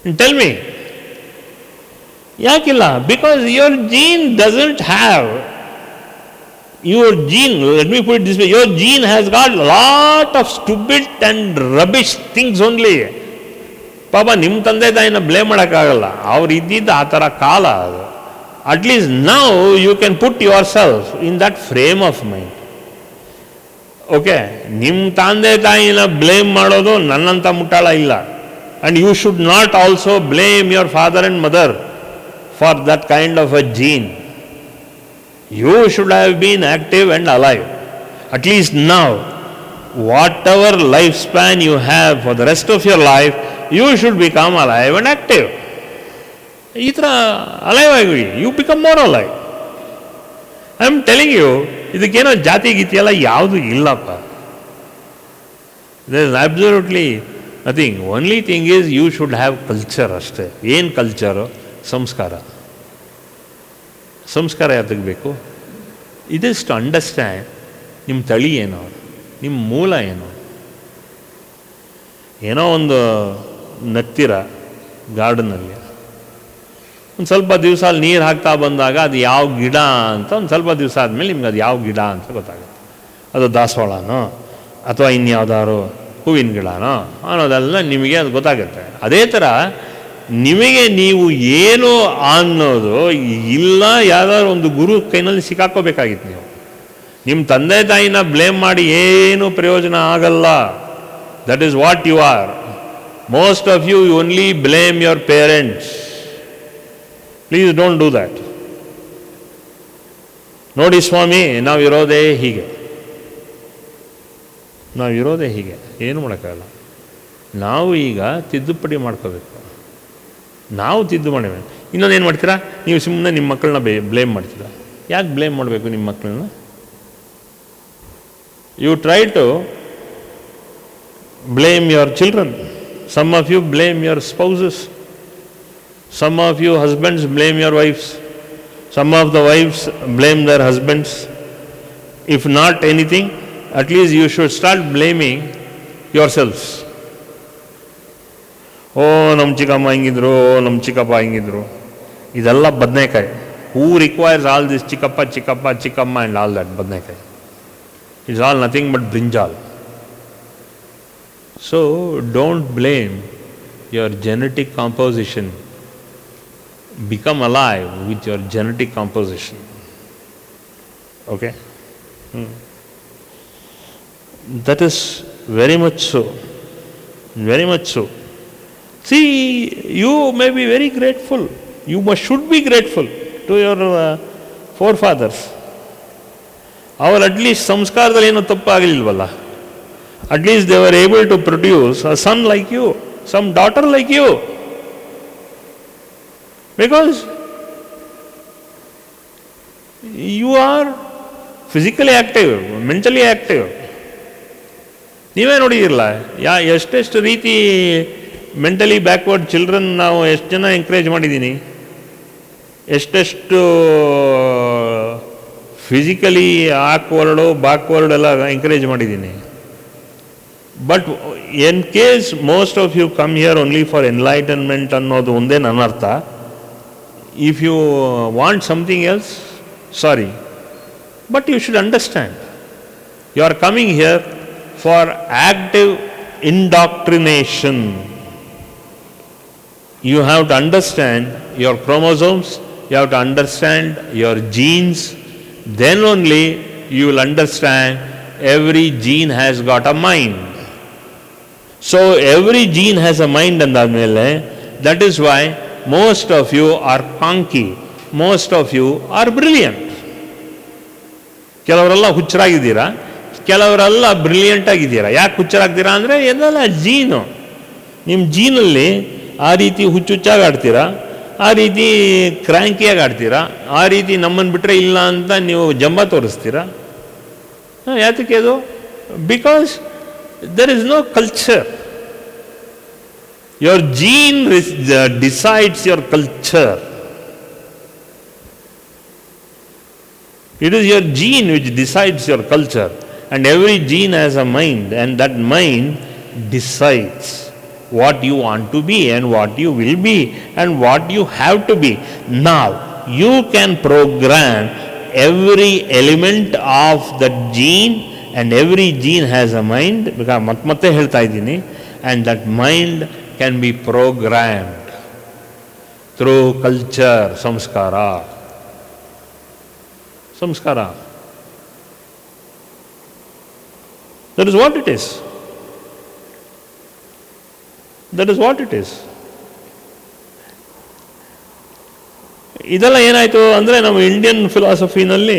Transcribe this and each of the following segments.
Tell me. Yakilla? Because your gene doesn't have, your gene, let me put it this way, your gene has got lot of stupid and rubbish things only. ಪಾಪ ನಿಮ್ಮ ತಂದೆ ತಾಯಿನ blame ಮಾಡೋಕ್ಕಾಗಲ್ಲ, ಅವ್ರು ಇದ್ದಿದ್ದು ಆ ಥರ ಕಾಲ ಅದು. At least now you can put yourself in that frame of mind. Okay, ನಿಮ್ಮ ತಂದೆ ತಾಯಿನ ಬ್ಲೇಮ್ ಮಾಡೋದು ನನ್ನಂಥ ಮುಟ್ಟಾಳ ಇಲ್ಲ. And you should not also blame your father and mother for that kind of a gene. You should have been active and alive. At least now, whatever lifespan you have for the rest of your life, you should become alive and active. ಈ ಥರ alive ಆಗಿ you become more alive. I am telling you, ಇದಕ್ಕೇನೋ ಜಾತಿ ಗೀತಿ ಎಲ್ಲ ಯಾವುದು ಇಲ್ಲಪ್ಪ. There is absolutely nothing. Only thing is you should have culture ಅಷ್ಟೇ. ಏನು ಕಲ್ಚರು? ಸಂಸ್ಕಾರ. ಸಂಸ್ಕಾರ ಯಾತಕ್ಕೆ ಬೇಕು? ಇಟ್ ಈಸ್ ಟು ಅಂಡರ್ಸ್ಟ್ಯಾಂಡ್ ನಿಮ್ಮ ತಳಿ ಏನು, ನಿಮ್ಮ ಮೂಲ ಏನು. ಏನೋ ಒಂದು ನತ್ತಿರ ಗಾರ್ಡನಲ್ಲಿ ಒಂದು ಸ್ವಲ್ಪ ದಿವಸ ಅಲ್ಲಿ ನೀರು ಹಾಕ್ತಾ ಬಂದಾಗ ಅದು ಯಾವ ಗಿಡ ಅಂತ ಒಂದು ಸ್ವಲ್ಪ ದಿವಸ ಆದಮೇಲೆ ನಿಮ್ಗೆ ಅದು ಯಾವ ಗಿಡ ಅಂತ ಗೊತ್ತಾಗುತ್ತೆ. ಅದು ದಾಸವಾಳನೋ ಅಥವಾ ಇನ್ಯಾವುದಾದ್ರು ಹೂವಿನ ಗಿಡನೋ ಅನ್ನೋದೆಲ್ಲ ನಿಮಗೆ ಅದು ಗೊತ್ತಾಗುತ್ತೆ. ಅದೇ ಥರ ನಿಮಗೆ ನೀವು ಏನು ಅನ್ನೋದು ಇಲ್ಲ, ಯಾವ್ದಾದ್ರು ಒಂದು ಗುರು ಕೈನಲ್ಲಿ ಸಿಕ್ಕಾಕೋಬೇಕಾಗಿತ್ತು. ನೀವು ನಿಮ್ಮ ತಂದೆ ತಾಯಿನ ಬ್ಲೇಮ್ ಮಾಡಿ ಏನು ಪ್ರಯೋಜನ ಆಗಲ್ಲ. That is what you are. Most of you only blame your parents. Please don't do that. ನೋಡಿ ಸ್ವಾಮಿ, ನಾವಿರೋದೇ ಹೀಗೆ, ನಾವಿರೋದೇ ಹೀಗೆ, ಏನು ಮಾಡೋಕ್ಕಾಗಲ್ಲ. ನಾವು ಈಗ ತಿದ್ದುಪಡಿ ಮಾಡ್ಕೋಬೇಕು. ನಾವು ತಿದ್ದು ಮಾಡಬೇಕು. ಇನ್ನೊಂದೇನು ಮಾಡ್ತೀರಾ ನೀವು? ಸುಮ್ಮನೆ ನಿಮ್ಮ ಮಕ್ಕಳನ್ನ ಬ್ಲೇಮ್ ಮಾಡ್ತೀರಾ. ಯಾಕೆ ಬ್ಲೇಮ್ ಮಾಡಬೇಕು ನಿಮ್ಮ ಮಕ್ಕಳನ್ನ? You try to blame your children. Some of you blame your spouses. Some of you husbands blame your wives. Some of the wives blame their husbands. If not anything, at least you should start blaming your selfs. ಓ ನಮ್ಮ ಚಿಕ್ಕಮ್ಮ ಹಿಂಗಿದ್ರು, ನಮ್ಮ ಚಿಕ್ಕಪ್ಪ ಹಿಂಗಿದ್ರು. ಇದೆಲ್ಲ ಬದನೆಕಾಯಿ. ಹೂ requires all this ಚಿಕ್ಕಪ್ಪ ಚಿಕ್ಕಪ್ಪ ಚಿಕ್ಕಮ್ಮ ಆ್ಯಂಡ್ ಆಲ್ ದಟ್ ಬದನೆಕಾಯಿ? It's all nothing but brinjal. So don't blame your genetic composition. Become alive with your genetic composition. Okay, that is very much so, very much so. See, you may be very grateful. You should be grateful to your forefathers. ಅವರು at least ಸಂಸ್ಕಾರದಲ್ಲಿ ಏನೋ ತಪ್ಪಾಗಲಿಲ್ವಲ್ಲ. At least they were able to produce a son like you, some daughter like you. Because you are physically active, mentally active. ನೀವೇ ನೋಡಿದಿರಲ್ಲ, ಎಷ್ಟೆಷ್ಟು ರೀತಿ mentally backward children ನಾವು ಎಷ್ಟು ಜನ ಎಂಕರೇಜ್ ಮಾಡಿದ್ದೀನಿ, ಎಷ್ಟೆಷ್ಟು ಫಿಸಿಕಲಿ ಆಕ್ವರ್ಡು ಬ್ಯಾಕ್ವರ್ಡ್ ಎಲ್ಲ ಎಂಕರೇಜ್ ಮಾಡಿದ್ದೀನಿ. But in case most of you come here only for enlightenment ಅನ್ನೋದು ಒಂದೇ ನನ್ನ ಅರ್ಥ. If you want something else, sorry, but you should understand you are coming here for active indoctrination. You have to understand your chromosomes, you have to understand your genes, then only you will understand every gene has got a mind. So every gene has a mind andadmele, that is why most of you are conky, most of you are brilliant. ಕೆಲವರೆಲ್ಲ ಹುಚ್ಚರಾಗಿದ್ದೀರಾ, ಕೆಲವರೆಲ್ಲ brilliant ಆಗಿದ್ದೀರಾ. ಯಾಕೆ ಹುಚ್ಚರಾಗ್ತೀರಾ ಅಂದರೆ ಇದೆಲ್ಲ ಜೀನು. ನಿಮ್ಮ ಜೀನಲ್ಲಿ ಆ ರೀತಿ ಹುಚ್ಚುಚ್ಚಾಗಿ ಆಡ್ತೀರಾ, ಆ ರೀತಿ ಕ್ರ್ಯಾಂಕಿಯಾಗಿ ಆಡ್ತೀರಾ, ಆ ರೀತಿ ನಮ್ಮನ್ನು ಬಿಟ್ಟರೆ ಇಲ್ಲ ಅಂತ ನೀವು ಜಂಬ ತೋರಿಸ್ತೀರಾ. ಯಾತಕ್ಕೆ ಅದು? Because there is no culture. your gene decides your culture. It is your gene which decides your culture, and every gene has a mind, and that mind decides what you want to be and what you will be and what you have to be. Now, you can program every element of that gene, and every gene has a mind, ಮತ್ತೆ ಹೇಳ್ತಾ ಇದ್ದೀನಿ, and that mind can be programmed through culture, samskara. Samskara. That is what it is. That is what it is. ಇದೆಲ್ಲ ಏನಾಯಿತು ಅಂದರೆ ನಮ್ಮ Indian ಫಿಲಾಸಫಿನಲ್ಲಿ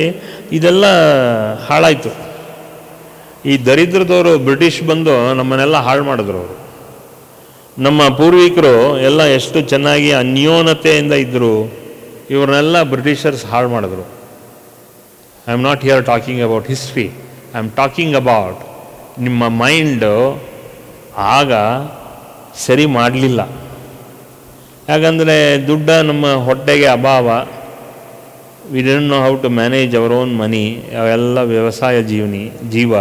ಇದೆಲ್ಲ ಹಾಳಾಯಿತು. ಈ ದರಿದ್ರದವರು ಬ್ರಿಟಿಷ್ ಬಂದು ನಮ್ಮನ್ನೆಲ್ಲ ಹಾಳು ಮಾಡಿದ್ರು. ಅವರು ನಮ್ಮ ಪೂರ್ವಿಕರು ಎಲ್ಲ ಎಷ್ಟು ಚೆನ್ನಾಗಿ ಅನ್ಯೋನ್ಯತೆಯಿಂದ ಇದ್ದರು, ಇವ್ರನ್ನೆಲ್ಲ ಬ್ರಿಟಿಷರ್ಸ್ ಹಾಳು ಮಾಡಿದ್ರು. I am not here talking about history, I am talking about ನಿಮ್ಮ ಮೈಂಡು ಆಗ ಸರಿ ಮಾಡಲಿಲ್ಲ. ಯಾಕಂದರೆ ದುಡ್ಡ ನಮ್ಮ ಹೊಟ್ಟೆಗೆ ಅಭಾವ, we didn't know how to manage our own money, ಅವೆಲ್ಲ ವ್ಯವಸಾಯ ಜೀವ.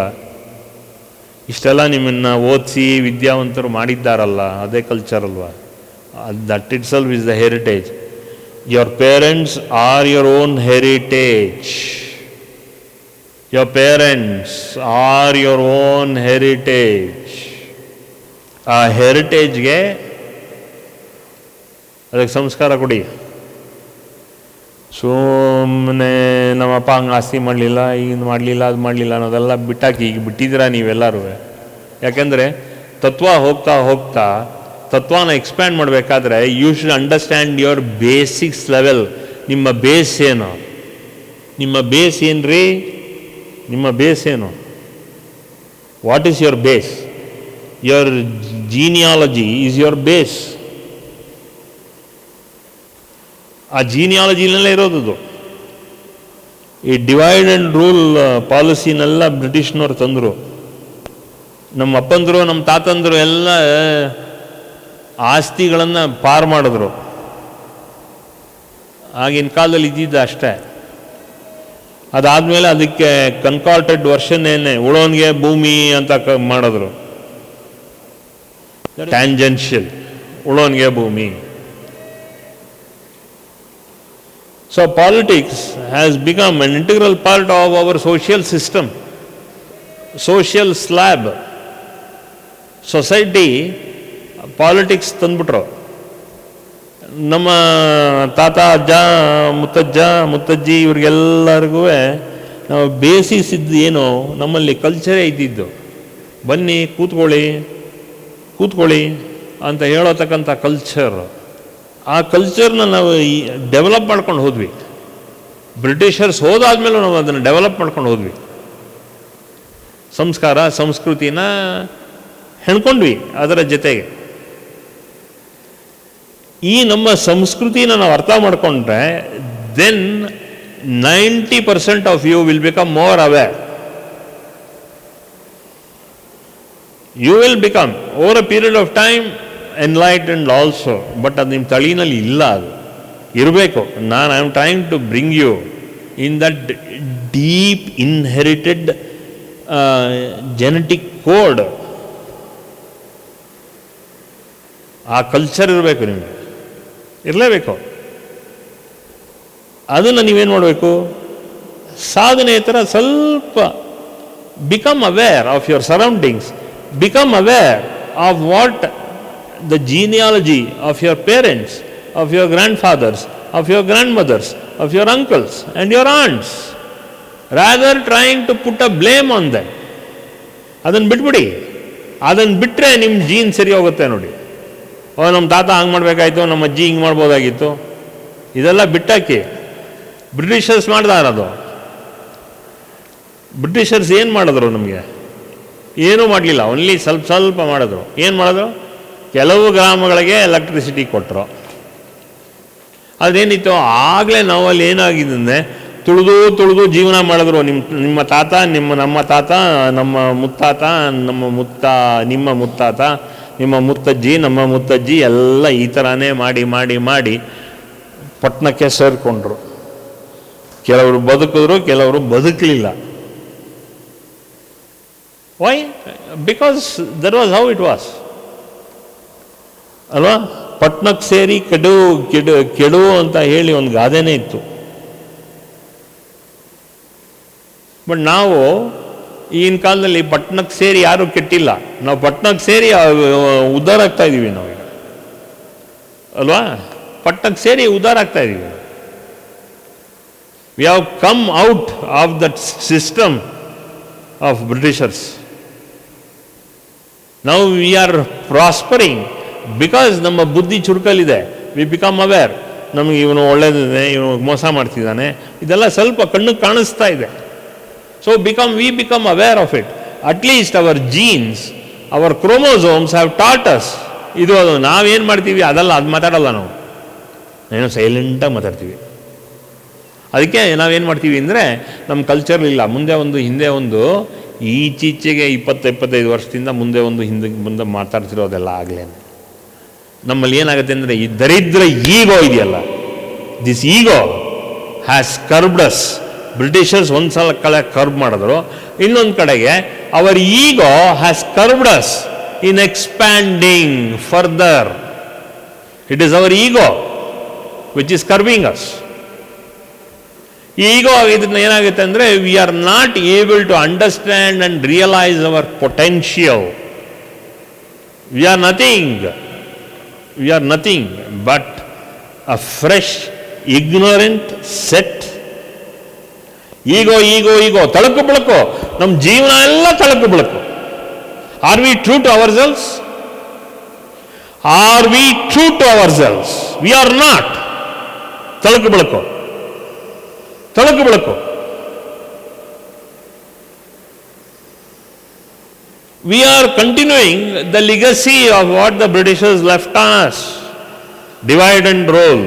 ಇಷ್ಟೆಲ್ಲ ನಿಮ್ಮನ್ನು ಓದಿಸಿ ವಿದ್ಯಾವಂತರು ಮಾಡಿದ್ದಾರಲ್ಲ, ಅದೇ ಕಲ್ಚರ್ ಅಲ್ವಾ. That it self is the heritage. Your parents are your own heritage. Your parents are your own heritage. ಆ ಹೆರಿಟೇಜ್ಗೆ ಅದಕ್ಕೆ ಸಂಸ್ಕಾರ ಕೊಡಿ. ಸುಮ್ಮನೆ ನಮ್ಮಪ್ಪ ಹಂಗೆ ಆಸ್ತಿ ಮಾಡಲಿಲ್ಲ, ಈಗ ಮಾಡಲಿಲ್ಲ, ಅದು ಮಾಡಲಿಲ್ಲ ಅನ್ನೋದೆಲ್ಲ ಬಿಟ್ಟಾಕಿ ಈಗ ಬಿಟ್ಟಿದ್ದೀರಾ ನೀವೆಲ್ಲರೂ. ಯಾಕೆಂದರೆ ತತ್ವ ಹೋಗ್ತಾ ಹೋಗ್ತಾ ತತ್ವನ ಎಕ್ಸ್ಪ್ಯಾಂಡ್ ಮಾಡಬೇಕಾದ್ರೆ you should understand your basics level. ನಿಮ್ಮ ಬೇಸ್ ಏನು? ನಿಮ್ಮ ಬೇಸ್ ಏನು ರೀ? ನಿಮ್ಮ ಬೇಸ್ ಏನು? What is your base? Your genealogy is your base. ಆ ಜೀನಿಯಾಲಜಿನಲ್ಲೇ ಇರೋದು. ಈ ಡಿವೈಡ್ ಆ್ಯಂಡ್ ರೂಲ್ ಪಾಲಿಸಿನೆಲ್ಲ ಬ್ರಿಟಿಷ್ನವ್ರು ತಂದರು. ನಮ್ಮ ಅಪ್ಪಂದರು ನಮ್ಮ ತಾತಂದರು ಎಲ್ಲ ಆಸ್ತಿಗಳನ್ನು ಪಾರು ಮಾಡಿದ್ರು. ಆಗಿನ ಕಾಲದಲ್ಲಿ ಇದ್ದಿದ್ದ ಅಷ್ಟೇ. ಅದಾದಮೇಲೆ ಅದಕ್ಕೆ ಕನ್ಕಾರ್ಟೆಡ್ ವರ್ಷನ್ ಏನೇ ಉಳೋನ್ಗೆ ಭೂಮಿ ಅಂತ ಮಾಡಿದ್ರು. ಟ್ಯಾಂಜೆನ್ಷಿಯಲ್, ಉಳೋನ್ಗೆ ಭೂಮಿ. So politics has become an integral part of our social system, social slab. Society politics ತಂದ್ಬಿಟ್ರು. ನಮ್ಮ ತಾತ, ಅಜ್ಜ, ಮುತ್ತಜ್ಜಿ ಇವ್ರಿಗೆಲ್ಲರಿಗೂ ನಾವು ಬೇಸಿಸ್ ಇದ್ದು ಏನು ನಮ್ಮಲ್ಲಿ ಕಲ್ಚರೇ ಇದ್ದಿದ್ದು. ಬನ್ನಿ ಕೂತ್ಕೊಳ್ಳಿ ಅಂತ ಹೇಳೋತಕ್ಕಂಥ ಕಲ್ಚರ್. ಆ ಕಲ್ಚರ್ನ ನಾವು ಡೆವಲಪ್ ಮಾಡ್ಕೊಂಡು ಹೋದ್ವಿ. ಬ್ರಿಟಿಷರ್ಸ್ ಹೋದಾದ್ಮೇಲೂ ನಾವು ಅದನ್ನು ಡೆವಲಪ್ ಮಾಡ್ಕೊಂಡು ಹೋದ್ವಿ. ಸಂಸ್ಕಾರ ಸಂಸ್ಕೃತಿನ ಹೆಣ್ಕೊಂಡ್ವಿ ಅದರ ಜೊತೆಗೆ. ಈ ನಮ್ಮ ಸಂಸ್ಕೃತಿನ ನಾವು ಅರ್ಥ ಮಾಡಿಕೊಂಡ್ರೆ then 90% of you will become more aware. You will become over a period of time enlightened also. But ಅದು ನಿಮ್ಮ ತಳಿನಲ್ಲಿ ಇಲ್ಲ, ಅದು ಇರಬೇಕು. I am trying to bring you in that deep inherited genetic code. ಆ ಕಲ್ಚರ್ ಇರಬೇಕು, ನಿಮಗೆ ಇರಲೇಬೇಕು. ಅದನ್ನು ನೀವೇನು ಮಾಡಬೇಕು? ಸಾಧನೆ ಥರ ಸ್ವಲ್ಪ become aware of your surroundings, become aware of what the genealogy of your parents, of your grandfathers, of your grandmothers, of your uncles and your aunts, rather trying to put a blame on them. ಅದನ್ನು ಬಿಟ್ಬಿಡಿ. ಅದನ್ನು ಬಿಟ್ಟರೆ ನಿಮ್ಮ gene ಸರಿ ಹೋಗುತ್ತೆ ನೋಡಿ. ನಮ್ಮ ತಾತ ಹಂಗೆ ಮಾಡಬೇಕಾಯ್ತು, ನಮ್ಮ ಅಜ್ಜಿ ಹಿಂಗೆ ಮಾಡ್ಬೋದಾಗಿತ್ತು, ಇದೆಲ್ಲ ಬಿಟ್ಟಾಕಿ. ಬ್ರಿಟಿಷರ್ಸ್ ಮಾಡ್ದಾರದು. ಬ್ರಿಟಿಷರ್ಸ್ ಏನು ಮಾಡಿದ್ರು? ನಮಗೆ ಏನೂ ಮಾಡಲಿಲ್ಲ, ಓನ್ಲಿ ಸ್ವಲ್ಪ ಮಾಡಿದ್ರು. ಏನು ಮಾಡಿದ್ರು? ಕೆಲವು ಗ್ರಾಮಗಳಿಗೆ ಎಲೆಕ್ಟ್ರಿಸಿಟಿ ಕೊಟ್ಟರು. ಅದೇನಿತ್ತು ಆಗಲೇ ನಾವಲ್ಲಿ ಏನಾಗಿದೆ ಅಂದರೆ ತುಳಿದು ಜೀವನ ಮಾಡಿದ್ರು. ನಿಮ್ಮ ತಾತ, ನಮ್ಮ ತಾತ, ನಮ್ಮ ಮುತ್ತಾತ, ನಿಮ್ಮ ಮುತ್ತಾತ, ನಿಮ್ಮ ಮುತ್ತಜ್ಜಿ, ನಮ್ಮ ಮುತ್ತಜ್ಜಿ ಎಲ್ಲ ಈ ಥರನೇ ಮಾಡಿ ಪಟ್ಟಣಕ್ಕೆ ಸೇರಿಕೊಂಡ್ರು. ಕೆಲವರು ಬದುಕಿದ್ರು, ಕೆಲವರು ಬದುಕಲಿಲ್ಲ. Why? Because that was how it was. ಅಲ್ವಾ? ಪಟ್ಟಣಕ್ಕೆ ಸೇರಿ ಕೆಡು ಕೆಡು ಕೆಡು ಅಂತ ಹೇಳಿ ಒಂದು ಗಾದೆನೇ ಇತ್ತು. ಬಟ್ ನಾವು ಈಗಿನ ಕಾಲದಲ್ಲಿ ಪಟ್ಟಣಕ್ಕೆ ಸೇರಿ ಯಾರೂ ಕೆಟ್ಟಿಲ್ಲ, ನಾವು ಪಟ್ಟಣಕ್ಕೆ ಸೇರಿ ಉದ್ಧಾರ ಆಗ್ತಾ ಇದ್ದೀವಿ ನಾವೀಗ, ಅಲ್ವಾ? ಪಟ್ಟಣಕ್ಕೆ ಸೇರಿ ಉದ್ಧಾರ ಆಗ್ತಾ ಇದ್ದೀವಿ. We have come out of that system of Britishers. Now we are ಪ್ರಾಸ್ಪರಿಂಗ್ because ನಮ್ಮ ಬುದ್ಧಿ ಚುರುಕಲ್ಲಿದೆ. V become aware. ನಮಗೆ ಇವನು ಒಳ್ಳೇದಿದೆ, ಇವನು ಮೋಸ ಮಾಡ್ತಿದ್ದಾನೆ, ಇದೆಲ್ಲ ಸ್ವಲ್ಪ ಕಣ್ಣಿಗೆ ಕಾಣಿಸ್ತಾ ಇದೆ. So we become aware of it. At least our genes, our chromosomes have taught us. ಇದು ಅದು ನಾವೇನು ಮಾಡ್ತೀವಿ ಅದಲ್ಲ, ಅದು ಮಾತಾಡಲ್ಲ ನಾವು, ಏನೋ ಸೈಲೆಂಟಾಗಿ ಮಾತಾಡ್ತೀವಿ. ಅದಕ್ಕೆ ನಾವೇನು ಮಾಡ್ತೀವಿ ಅಂದರೆ ನಮ್ಮ ಕಲ್ಚರ್ ಇಲ್ಲ. ಹಿಂದೆ ಒಂದು ಈಚೀಚೆಗೆ 20-25 ವರ್ಷದಿಂದ ಮುಂದೆ ಮಾತಾಡ್ತಿರೋದೆಲ್ಲ ಆಗಲೇ ನಮ್ಮಲ್ಲಿ ಏನಾಗುತ್ತೆ ಅಂದರೆ ಈ ದರಿದ್ರ ಈಗೋ ಇದೆಯಲ್ಲ, this ego has curbed us. Britishers ಒಂದು ಸಲ ಕರ್ಬ್ ಮಾಡಿದ್ರು, ಇನ್ನೊಂದು ಕಡೆಗೆ our ego has curbed us in expanding further. It is our ego which is curbing us. Ego ಇದನ್ನ ಏನಾಗುತ್ತೆ ಅಂದರೆ we are not able to understand and realize our potential. We are nothing but a fresh ignorant set. Ego ತಳಕು ಬೆಳಕು, ನಮ್ಮ ಜೀವನ ಎಲ್ಲ ತಳಕು ಬೆಳಕು. Are we true to our selves? We are not. ತಳಕು ಬೆಳಕು. We are continuing the legacy of what the Britishers left on us. Divide and rule.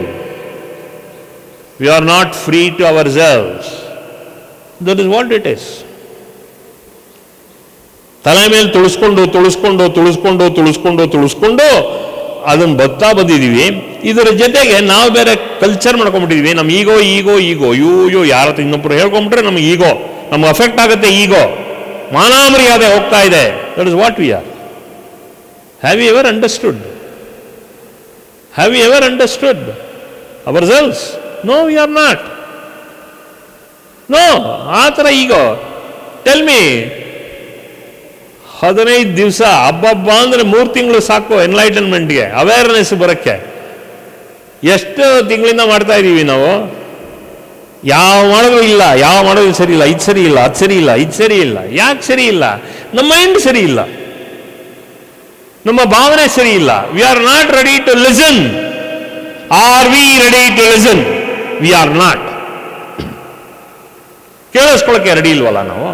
We are not free to ourselves. That is what it is. ತಲೆ ಮೇಲೆ ತುಳಿಸ್ಕೊಂಡು ಅದನ್ನು ಬಂದಿದ್ದೀವಿ. ಇದರ ಜೊತೆಗೆ ನಾವು ಬೇರೆ culture ಮಾಡ್ಕೊಂಡ್ಬಿಟ್ಟಿದ್ವಿ. ನಮ್ಮ ಈಗೋ ಯಾರ ಇನ್ನೊಬ್ಬರು ಹೇಳ್ಕೊಂಡ್ಬಿಟ್ರೆ ನಮಗೆ ಈಗೋ, ನಮ್ಗೆ ಅಫೆಕ್ಟ್ ಆಗುತ್ತೆ. ಈಗೋ ಮಾನಮರ್ಯಾದೆ ಹೋಗ್ತಾ ಇದೆ. That is what we are. Have you ever understood ourselves? No, we are not. No, ಆ ಥರ ಈಗೋ. ಟೆಲ್ ಮೀ, 15 ದಿವಸ ಹಬ್ಬ ಅಂದರೆ 3 ತಿಂಗಳು ಸಾಕು ಎನ್ಲೈಟನ್ಮೆಂಟ್ಗೆ, ಅವೇರ್ನೆಸ್ ಬರೋಕ್ಕೆ. ಎಷ್ಟು ತಿಂಗಳಿಂದ ಮಾಡ್ತಾ ಇದ್ದೀವಿ ನಾವು? ಯಾವ ಮಾಡೋದು ಸರಿ ಇಲ್ಲ, ಇದು ಸರಿ ಇಲ್ಲ. ಯಾಕೆ ಸರಿ ಇಲ್ಲ? ನಮ್ಮ ಮೈಂಡ್ ಸರಿ ಇಲ್ಲ, ನಮ್ಮ ಭಾವನೆ ಸರಿ ಇಲ್ಲ. We are not ready to listen. Are we ready to listen? We are not. ಕೇಳಿಸ್ಕೊಳ್ಳೋಕೆ ರೆಡಿ ಇಲ್ವಲ್ಲ ನಾವು.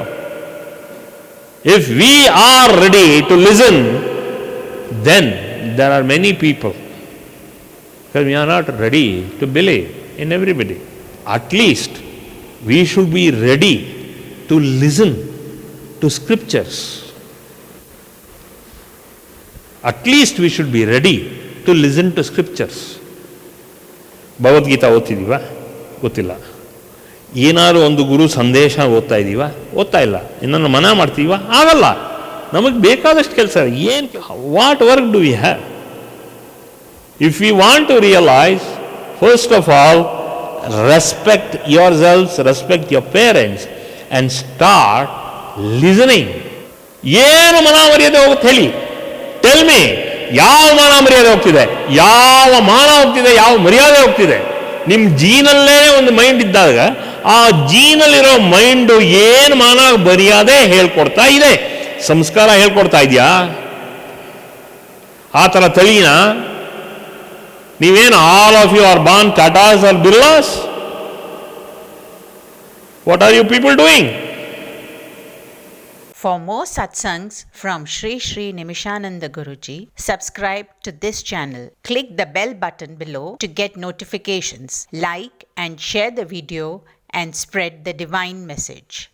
If we are ready to listen, then there are many people. Because we are not ready to believe in everybody. At least we should be ready to listen to scriptures. At least we should be ready to listen to scriptures. Bhagavad Gita ಓದ್ತಿದ್ದೀವಾ? ಗೊತ್ತಿಲ್ಲ. ಏನಾದ್ರು ಒಂದು ಗುರು ಸಂದೇಶ ಓದ್ತಾ ಇಲ್ಲ. ಇನ್ನೊಂದು ಮನ ಮಾಡ್ತೀವ? ಆಗಲ್ಲ. ನಮಗೆ ಬೇಕಾದಷ್ಟು ಕೆಲಸ. What work do we have? If you want to realise, first of all, respect yourself, respect your parents and start listening. ಏನು ಮನ ಮರ್ಯಾದೆ ಹೋಗುತ್ತೆ ಹೇಳಿ? ಟೆಲ್ ಮೀ, ಯಾವ ಮಾನ ಮರ್ಯಾದೆ ಹೋಗ್ತಿದೆ? ಯಾವ ಮಾನ ಹೋಗ್ತಿದೆ? ಯಾವ ಮರ್ಯಾದೆ ಹೋಗ್ತಿದೆ? ನಿಮ್ಮ ಜೀನಲ್ಲೇ ಒಂದು ಮೈಂಡ್ ಇದ್ದಾಗ ಆ ಜೀನಲ್ಲಿರೋ ಮೈಂಡು ಏನು ಮಾನ ಮರ್ಯಾದೆ ಹೇಳ್ಕೊಡ್ತಾ ಇದೆ? ಸಂಸ್ಕಾರ ಹೇಳ್ಕೊಡ್ತಾ ಇದೆಯಾ? ಆ ಥರ ತಳಿನ ನೀವೇನು all of you are born Tatas or Birlas? What are you people doing? For more satsangs from Sri Sri Nimishananda Guruji, subscribe to this channel. Click the bell button below to get notifications. Like and share the video and spread the divine message.